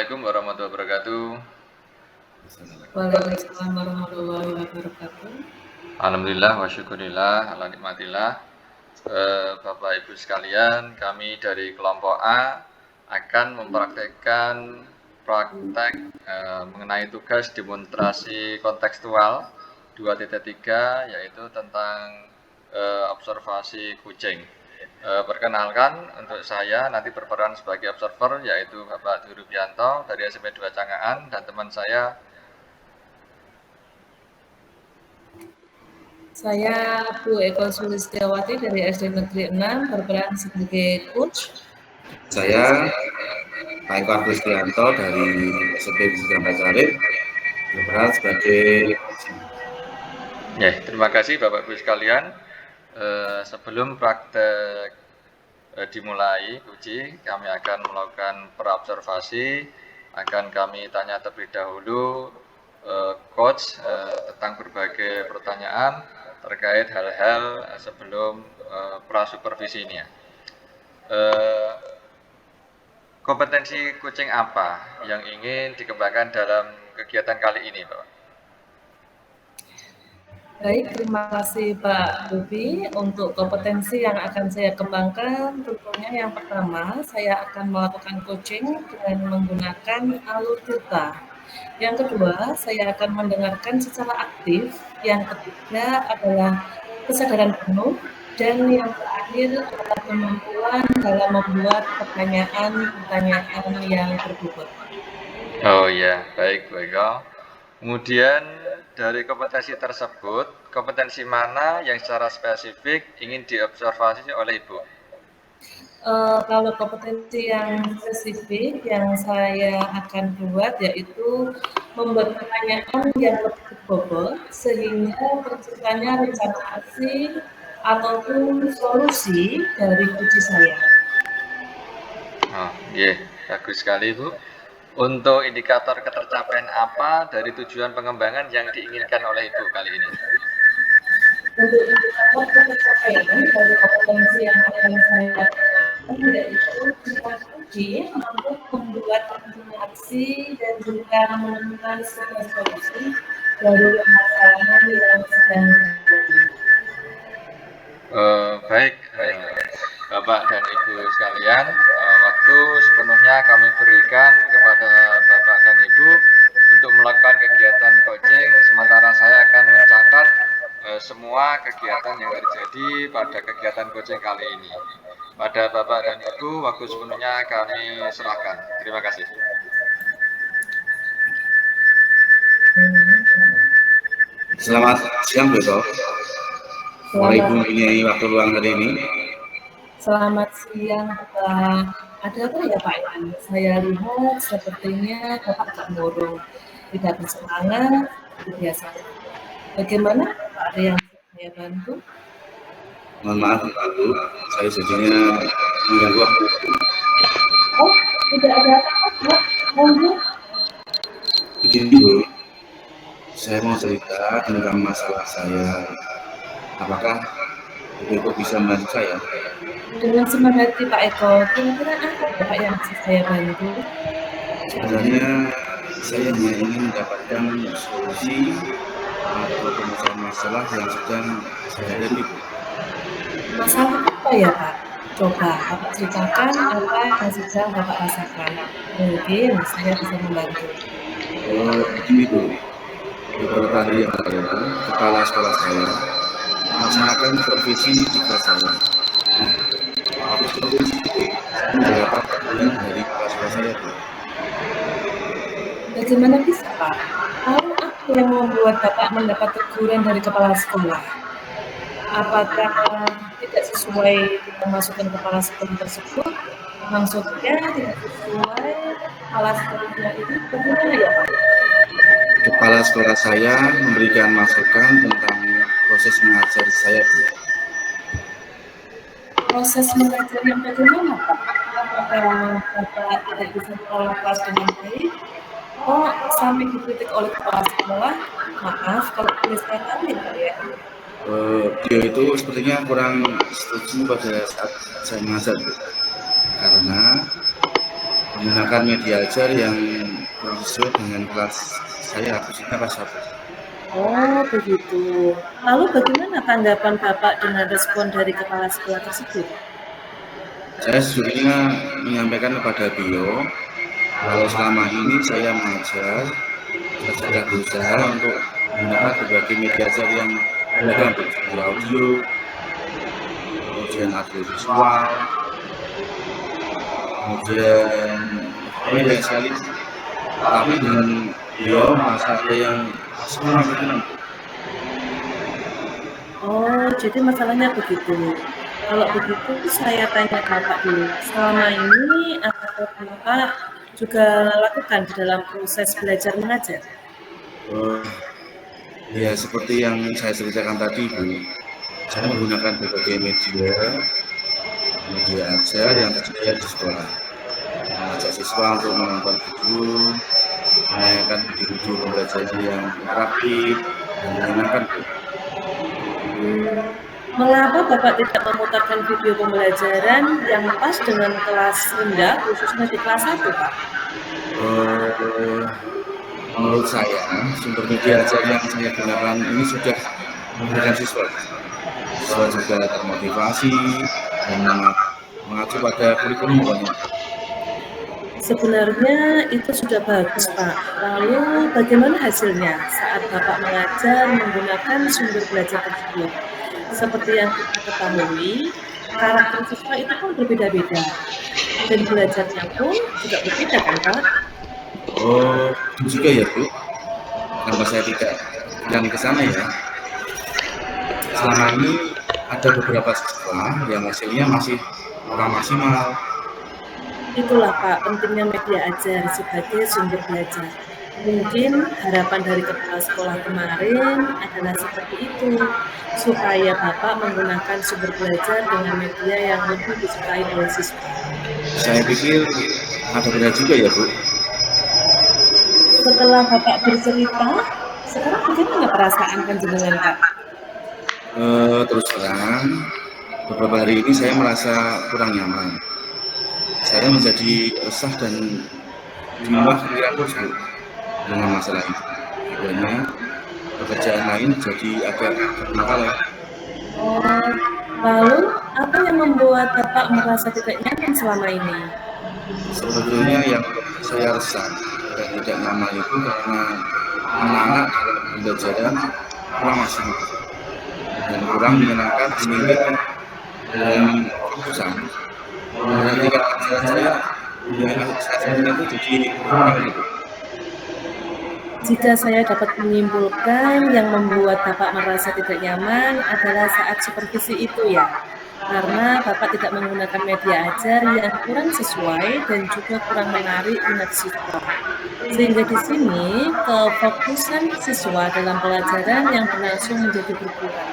Assalamualaikum warahmatullahi wabarakatuh. Waalaikumsalam warahmatullahi wabarakatuh. Alhamdulillah wa syukurillah ala nikmatillah. Bapak Ibu sekalian, kami dari kelompok A akan mempraktekkan praktek mengenai tugas demonstrasi kontekstual 2.3 yaitu tentang observasi kucing. Perkenalkan, untuk saya nanti berperan sebagai observer yaitu Bapak Durubianto dari SMP 2 Cangaan dan teman saya. Saya Bu Eko Sulistiawati dari SD Negeri 6 berperan sebagai coach. Saya Pak Eko Agustinto dari SMP Bisikan Pacarip berperan sebagai Ya, terima kasih Bapak Ibu sekalian. Sebelum praktek dimulai uji, kami akan melakukan praobservasi. Akan kami tanya terlebih dahulu coach tentang berbagai pertanyaan terkait hal-hal sebelum prasupervisi ini ya. Kompetensi kucing apa yang ingin dikembangkan dalam kegiatan kali ini, Pak? Baik, terima kasih Pak Bobi. Untuk kompetensi yang akan saya kembangkan, tentunya yang pertama saya akan melakukan coaching dengan menggunakan alur cerita. Yang kedua, saya akan mendengarkan secara aktif. Yang ketiga adalah kesadaran penuh. Dan yang terakhir adalah kemampuan dalam membuat pertanyaan-pertanyaan yang berbobot. Oh ya, baik. Kemudian dari kompetensi tersebut, kompetensi mana yang secara spesifik ingin diobservasi oleh Ibu? Kalau kompetensi yang spesifik yang saya akan buat yaitu membuat pertanyaan yang lebih berbobot sehingga terciptanya rencana aksi ataupun solusi dari uji saya. Oh, yeah. Bagus sekali Bu. Untuk indikator ketercapaian apa dari tujuan pengembangan yang diinginkan oleh Ibu kali ini? Untuk indikator ketercapaian dari kompetensi yang akan saya yaitu kita uji mampu membuat rencana aksi dan juga menemukan sebuah solusi dari permasalahan yang sedang terjadi. Baik, Bapak dan Ibu sekalian, waktu sepenuhnya kami berikan kepada Bapak dan Ibu untuk melakukan kegiatan coaching, sementara saya akan mencatat semua kegiatan yang terjadi pada kegiatan coaching kali ini. Pada Bapak dan Ibu, waktu sepenuhnya kami serahkan. Terima kasih. Selamat siang besok. Boleh Ibu mempunyai waktu luang hari ini? Selamat siang Pak. Ada apa ya Pak? Saya lihat sepertinya Bapak agak murung, tidak bersemangat, biasa. Bagaimana Pak? Ada yang saya bantu? Mohon maaf Bu, saya sejujurnya mengganggu waktu. Oh, tidak ada apa-apa. Monggo. Begini Bu, saya mau cerita tentang masalah saya. Apakah Ibu bisa membantu saya? Dengan senang hati Pak Eko, kira-kira apa Pak yang bisa saya bantu? Sebenarnya saya hanya ingin mendapatkan solusi atau pemecahan masalah yang sedang saya hadapi. Masalah apa ya Pak? Coba Bapak ceritakan apa yang sedang Bapak rasakan. Mungkin saya bisa membantu. Begini Bu, beberapa hari yang lalu kepala sekolah saya melaksanakan supervisi di kelas saya. Waktu supervisi itu beberapa pertanyaan dari kepala sekolah saya Bu. Bagaimana bisa Pak? Lalu apa yang membuat Bapak mendapat teguran dari kepala sekolah? Apakah tidak sesuai dengan masukan kepala sekolah tersebut? Maksudnya tidak sesuai kepala sekolahnya itu bagaimana ya Pak? Kepala sekolah saya memberikan masukan tentang proses mengajar saya Bu. Proses mengajar yang bagaimana Pak? Apakah Bapak tidak bisa mengelola kelas dengan baik? Oh, sampai dikritik oleh kepala sekolah? Maaf kalau boleh saya tanya Pak ya. Dia itu sepertinya kurang setuju pada saat saya mengajar Bu. Karena menggunakan media ajar yang sesuai dengan kelas saya, khususnya kelas 1. Oh, begitu. Lalu bagaimana tanggapan Bapak dengan respon dari kepala sekolah tersebut? Saya sejujurnya menyampaikan kepada beliau, kalau selama ini saya mengajar, saya sudah berusaha untuk menggunakan berbagai media ajar yang beragam, seperti audio, kemudian audio visual, kemudian banyak sekali. Tapi dengan beliau merasa ada yang kurang berkenan. Oh, jadi masalahnya begitu. Kalau begitu saya tanya Bapak dulu, selama ini apa Bapak juga lakukan di dalam proses belajar mengajar? Ya seperti yang saya ceritakan tadi Bu, saya menggunakan berbagai media ajar yang tersedia di sekolah. Mengajak siswa untuk menonton video, menayangkan video pembelajaran yang interaktif dan menyenangkan Bu. Mengapa Bapak tidak memutarkan video pembelajaran yang pas dengan kelas rendah, khususnya di kelas 1, Pak? Menurut saya, sumber media ajar yang saya gunakan ini sudah memberikan siswa juga termotivasi dan mengacu pada kurikulum banyak. Sebenarnya itu sudah bagus, Pak. Lalu bagaimana hasilnya saat Bapak mengajar menggunakan sumber belajar tersebut? Seperti yang kita ketahui, karakter siswa itu kan berbeda-beda. Dan belajarnya pun juga berbeda kan, Pak? Oh, itu juga ya Bu. Kenapa saya tidak bilang ke sana ya? Selama ini ada beberapa siswa yang hasilnya masih kurang maksimal. Itulah Pak, pentingnya media ajar sebagai sumber belajar. Mungkin harapan dari kepala sekolah kemarin adalah seperti itu, supaya Bapak menggunakan sumber belajar dengan media yang lebih disukai oleh siswa. Saya pikir ada benar juga ya Bu. Setelah Bapak bercerita, sekarang bagaimana perasaan panjenengan, Pak? Terus terang, beberapa hari ini saya merasa kurang nyaman. Saya menjadi resah dan jumlah pikiran terus Bu dengan masalah itu. Akhirnya pekerjaan lain jadi agak terbengkalai. Oh, lalu apa yang membuat Bapak merasa tidak nyaman selama ini? Sebetulnya yang saya resah dan tidak nyaman itu karena anak-anak dalam pembelajaran kurang maksimal dan kurang menyenangkan sehingga dalam keputusan berarti pelajaran saya itu jadi kurang gitu. Jika saya dapat menyimpulkan yang membuat Bapak merasa tidak nyaman adalah saat supervisi itu ya, karena Bapak tidak menggunakan media ajar yang kurang sesuai dan juga kurang menarik minat siswa. Sehingga di sini kefokusan siswa dalam pelajaran yang berlangsung menjadi berkurang.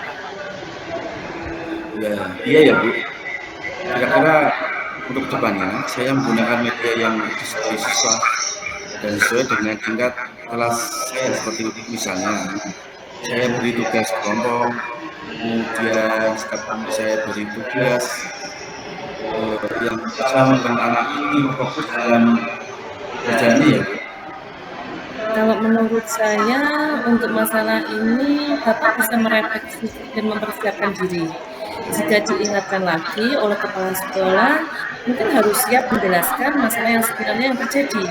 Ya, iya ya Bu. Kira-kira untuk kedepannya saya menggunakan media yang disukai siswa dan sesuai dengan tingkat kelas saya, seperti misalnya saya beri tugas kelompok, kemudian setiap kali saya beri tugas yang bisa membuat anak ini fokus dalam belajarnya ya Bu. Kalau menurut saya untuk masalah ini Bapak bisa merefleksi dan mempersiapkan diri. Jika diingatkan lagi oleh kepala sekolah, mungkin harus siap menjelaskan masalah yang sebenarnya yang terjadi.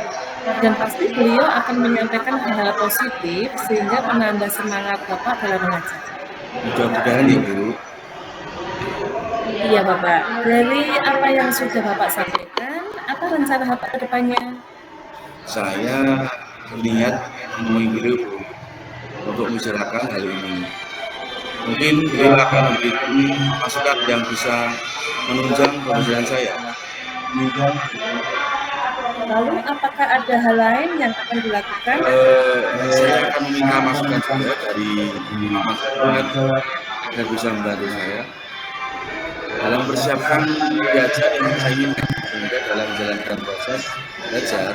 Dan pasti beliau akan menyampaikan hal-hal positif sehingga menambah semangat Bapak dalam mengajar. Mudah-mudahan ya Bu. Iya Bapak, dari apa yang sudah Bapak sampaikan, apa rencana Bapak ke depannya? Saya berniat menemui beliau Bu, untuk membicarakan hal ini. Mungkin beliau akan memberikan masukan yang bisa menunjang pembelajaran saya. Lalu apakah ada hal lain yang akan dilakukan? Saya akan meminta masukan juga dari masyarakat agar bisa membantu saya dalam mempersiapkan belajar yang saya inginkan, sehingga dalam menjalankan proses belajar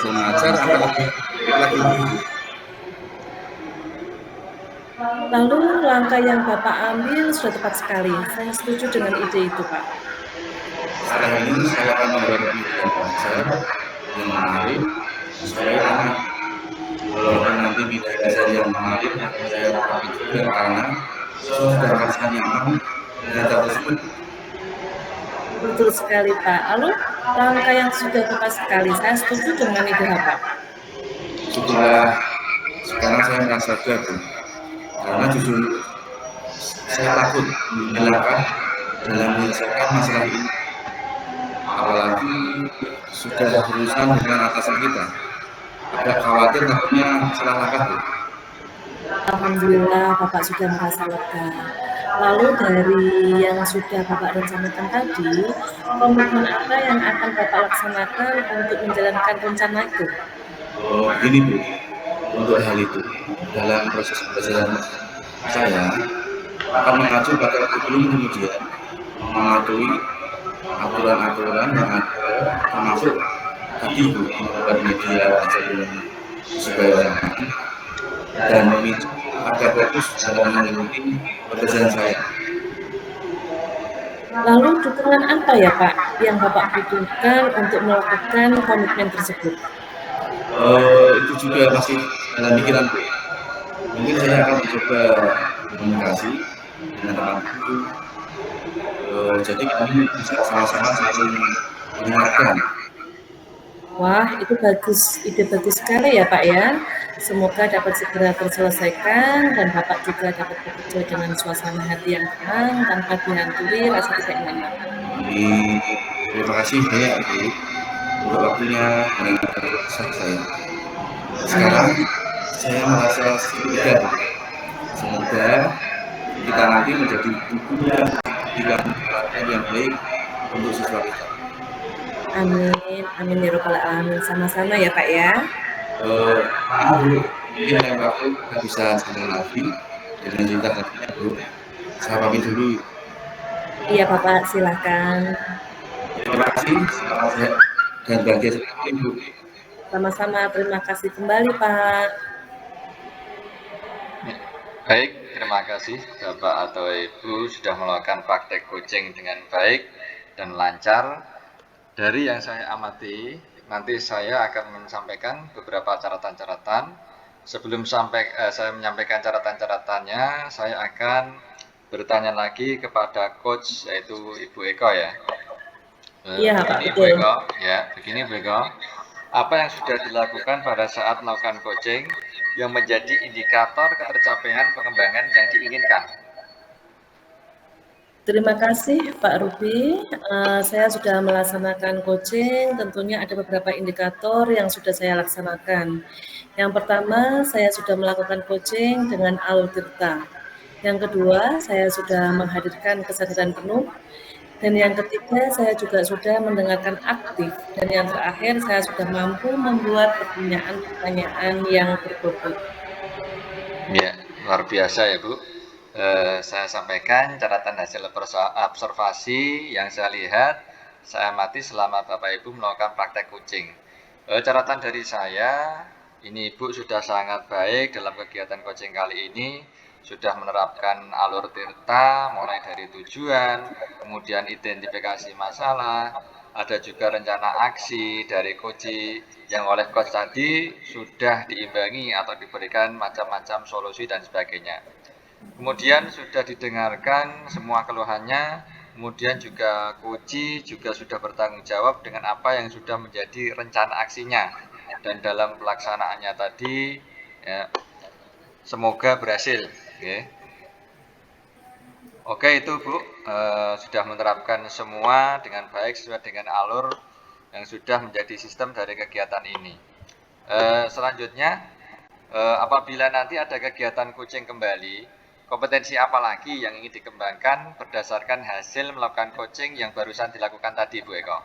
mengajar akan lebih lagi. Lalu langkah yang Bapak ambil sudah tepat sekali. Saya setuju dengan ide itu, Pak. setelah ini saya akan membuat video yang belajar yang menarik supaya anak walaupun nanti video belajar yang menarik akan saya lakukan juga karena sudah merasa nyaman dengan data tersebut. Betul sekali Pak. Lalu langkah yang sudah tepat sekali, saya setuju dengan ide Bapak. Setelah sekarang saya merasa gagal karena justru saya takut menyalahkan dalam menyelesaikan masalah ini, apalagi sudah berurusan dengan atasan kita. Ada khawatir takutnya salah langkah. Alhamdulillah Bapak sudah merasa lega. Lalu dari yang sudah Bapak rencanakan tadi, komitmen apa yang akan Bapak laksanakan untuk menjalankan rencana itu? Oh, begini Bu, untuk hal itu dalam proses pembelajaran saya akan mengacu pada kurikulum kemudian mematuhi aturan-aturan yang ada termasuk tadi Bu membuat media ajaran supaya nyaman dan memicu agar fokus dalam mengikuti pembelajaran saya. Lalu dukungan apa ya Pak yang Bapak butuhkan untuk melakukan komitmen tersebut? Itu juga masih dalam pikiran Bu. Mungkin saya akan mencoba komunikasi dengan teman-teman. Jadi kami bisa sama-sama saling mendengarkan. Wah, itu bagus, ide bagus sekali ya Pak ya. Semoga dapat segera terselesaikan dan Bapak juga dapat bekerja dengan suasana hati yang tenang tanpa dihantui rasa tidak nyaman. Terima kasih banyak Bu untuk waktunya mendengarkan kesan saya. Sekarang saya merasa sedikit lega. Semoga kita nanti menjadi guru yang pelatihan yang baik untuk siswa kita. Amin, amin ya robbal alamin. Sama-sama ya Pak ya. Mungkin lain waktu kita bisa sambung lagi dengan cerita tadinya Bu. Saya pamit dulu. Iya Bapak, silakan. Terima kasih, selamat sehat dan bahagia sekali Bu. Sama-sama, terima kasih kembali Pak. Baik, terima kasih Bapak atau Ibu sudah melakukan praktek coaching dengan baik dan lancar. Dari yang saya amati, nanti saya akan menyampaikan beberapa catatan-catatan. Sebelum saya menyampaikan catatan-catatannya, saya akan bertanya lagi kepada coach yaitu Ibu Eko ya. Iya Pak, Begini Bu betul. Eko, ya, begini Bu Eko. Apa yang sudah dilakukan pada saat melakukan coaching yang menjadi indikator ketercapaian pengembangan yang diinginkan? Terima kasih Pak Ruby. Saya sudah melaksanakan coaching, tentunya ada beberapa indikator yang sudah saya laksanakan. Yang pertama, saya sudah melakukan coaching dengan alur tirta. Yang kedua, saya sudah menghadirkan kesadaran penuh. Dan yang ketiga, saya juga sudah mendengarkan aktif. Dan yang terakhir, saya sudah mampu membuat pertanyaan-pertanyaan yang berbobot. Ya, luar biasa ya Bu. Saya sampaikan catatan hasil observasi yang saya lihat, saya amati selama Bapak Ibu melakukan praktek coaching. Catatan dari saya, ini Ibu sudah sangat baik dalam kegiatan coaching kali ini, sudah menerapkan alur tirta mulai dari tujuan, kemudian identifikasi masalah, ada juga rencana aksi dari coach yang oleh coach tadi sudah diimbangi atau diberikan macam-macam solusi dan sebagainya. Kemudian sudah didengarkan semua keluhannya, kemudian juga coach juga sudah bertanggung jawab dengan apa yang sudah menjadi rencana aksinya. Dan dalam pelaksanaannya tadi, ya, semoga berhasil. Oke itu Bu, sudah menerapkan semua dengan baik sesuai dengan alur yang sudah menjadi sistem dari kegiatan ini. Selanjutnya, apabila nanti ada kegiatan coaching kembali, kompetensi apa lagi yang ingin dikembangkan berdasarkan hasil melakukan coaching yang barusan dilakukan tadi Bu Eko?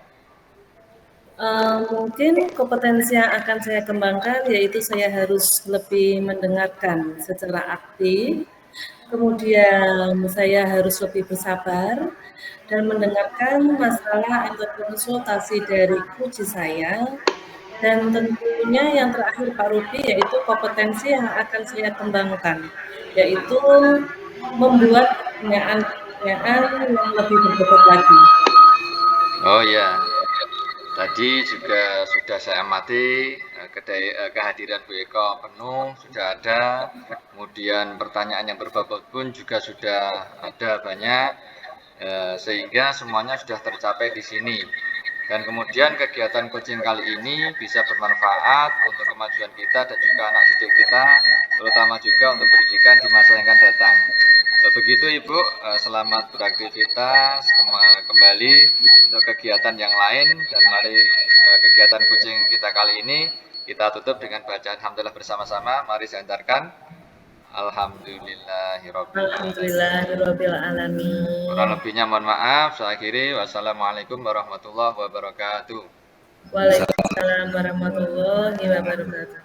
Mungkin kompetensi yang akan saya kembangkan yaitu saya harus lebih mendengarkan secara aktif, kemudian saya harus lebih bersabar dan mendengarkan masalah atau konsultasi dari coach saya, dan tentunya yang terakhir Pak Rupi yaitu kompetensi yang akan saya kembangkan, yaitu membuat pertanyaan-pertanyaan yang lebih berbobot lagi. Oh ya, tadi juga sudah saya amati kehadiran Bu Eko penuh, sudah ada. Kemudian pertanyaan yang berbobot pun juga sudah ada banyak, sehingga semuanya sudah tercapai di sini. Dan kemudian kegiatan coaching kali ini bisa bermanfaat untuk kemajuan kita dan juga anak didik kita, terutama juga untuk pendidikan di masa yang akan datang. Begitu Ibu, selamat beraktivitas kembali untuk kegiatan yang lain, dan mari kegiatan coaching kita kali ini kita tutup dengan bacaan hamdalah bersama-sama. Mari saya antarkan. Alhamdulillahirabbil alamin. Kurang lebihnya mohon maaf. Saya akhiri. Wassalamualaikum warahmatullahi wabarakatuh. Waalaikumsalam warahmatullahi wabarakatuh.